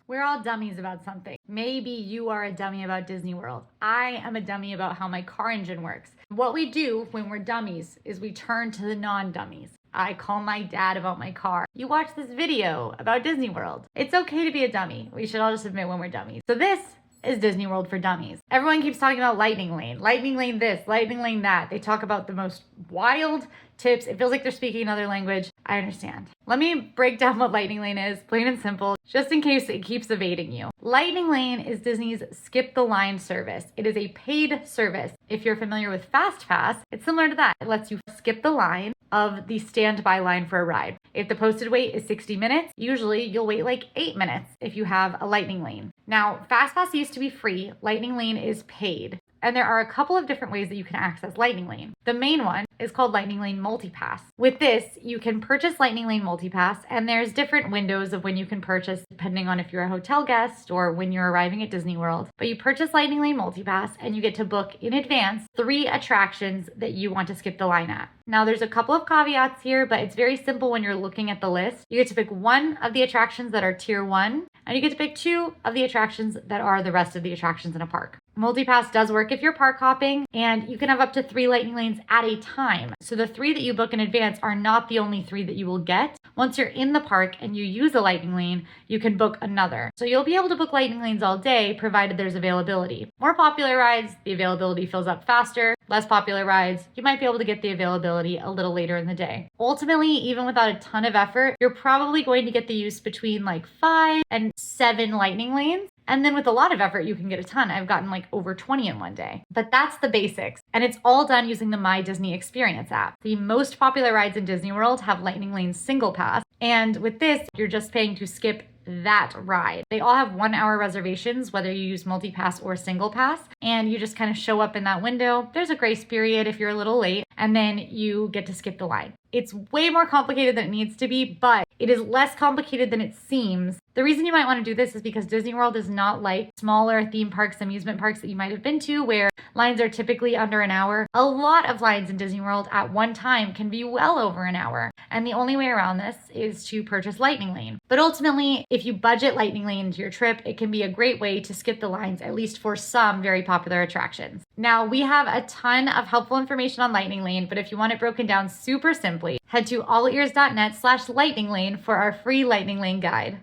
We're all dummies about something. Maybe you are a dummy about Disney World. I am a dummy about how my car engine works. What we do when we're dummies is we turn to the non-dummies. I call my dad about my car. You watch this video about Disney World. It's okay to be a dummy. We should all just admit when we're dummies. So this is Disney World for Dummies. Everyone keeps talking about Lightning Lane this, Lightning Lane that. They talk about the most wild tips. It feels like they're speaking another language. I understand. Let me break down what Lightning Lane is, plain and simple, just in case it keeps evading you. Lightning Lane is Disney's skip the line service. It is a paid service. If you're familiar with Fast Pass, it's similar to that. It lets you skip the line of the standby line for a ride. If the posted wait is 60 minutes, usually you'll wait like 8 minutes if you have a Lightning Lane. Now, Fast Pass used to be free. Lightning Lane is paid. And there are a couple of different ways that you can access Lightning Lane. The main one is called Lightning Lane Multipass. With this, you can purchase Lightning Lane Multipass, and there's different windows of when you can purchase depending on if you're a hotel guest or when you're arriving at Disney World. But you purchase Lightning Lane Multipass, and you get to book in advance 3 attractions that you want to skip the line at. Now, there's a couple of caveats here, but it's very simple when you're looking at the list. You get to pick 1 of the attractions that are tier 1, and you get to pick 2 of the attractions that are the rest of the attractions in a park. Multipass does work if you're park hopping, and you can have up to 3 Lightning Lanes at a time. So the 3 that you book in advance are not the only 3 that you will get. Once you're in the park and you use a Lightning Lane, you can book another. So you'll be able to book Lightning Lanes all day, provided there's availability. More popular rides, the availability fills up faster. Less popular rides, you might be able to get the availability a little later in the day. Ultimately, even without a ton of effort, you're probably going to get the use between like 5 and 7 Lightning Lanes. And then with a lot of effort, you can get a ton. I've gotten like over 20 in one day. But that's the basics. And it's all done using the My Disney Experience app. The most popular rides in Disney World have Lightning Lane Single Pass. And with this, you're just paying to skip that ride. They all have 1-hour reservations, whether you use Multipass or Single Pass, and you just kind of show up in that window. There's a grace period if you're a little late, and then you get to skip the line. It's way more complicated than it needs to be, but it is less complicated than it seems. The reason you might want to do this is because Disney World is not like smaller theme parks, amusement parks that you might have been to where lines are typically under an hour. A lot of lines in Disney World at one time can be well over an hour. And the only way around this is to purchase Lightning Lane. But ultimately, if you budget Lightning Lane into your trip, it can be a great way to skip the lines, at least for some very popular attractions. Now, we have a ton of helpful information on Lightning Lane, but if you want it broken down super simply, head to AllEars.net/Lightning Lane for our free Lightning Lane guide.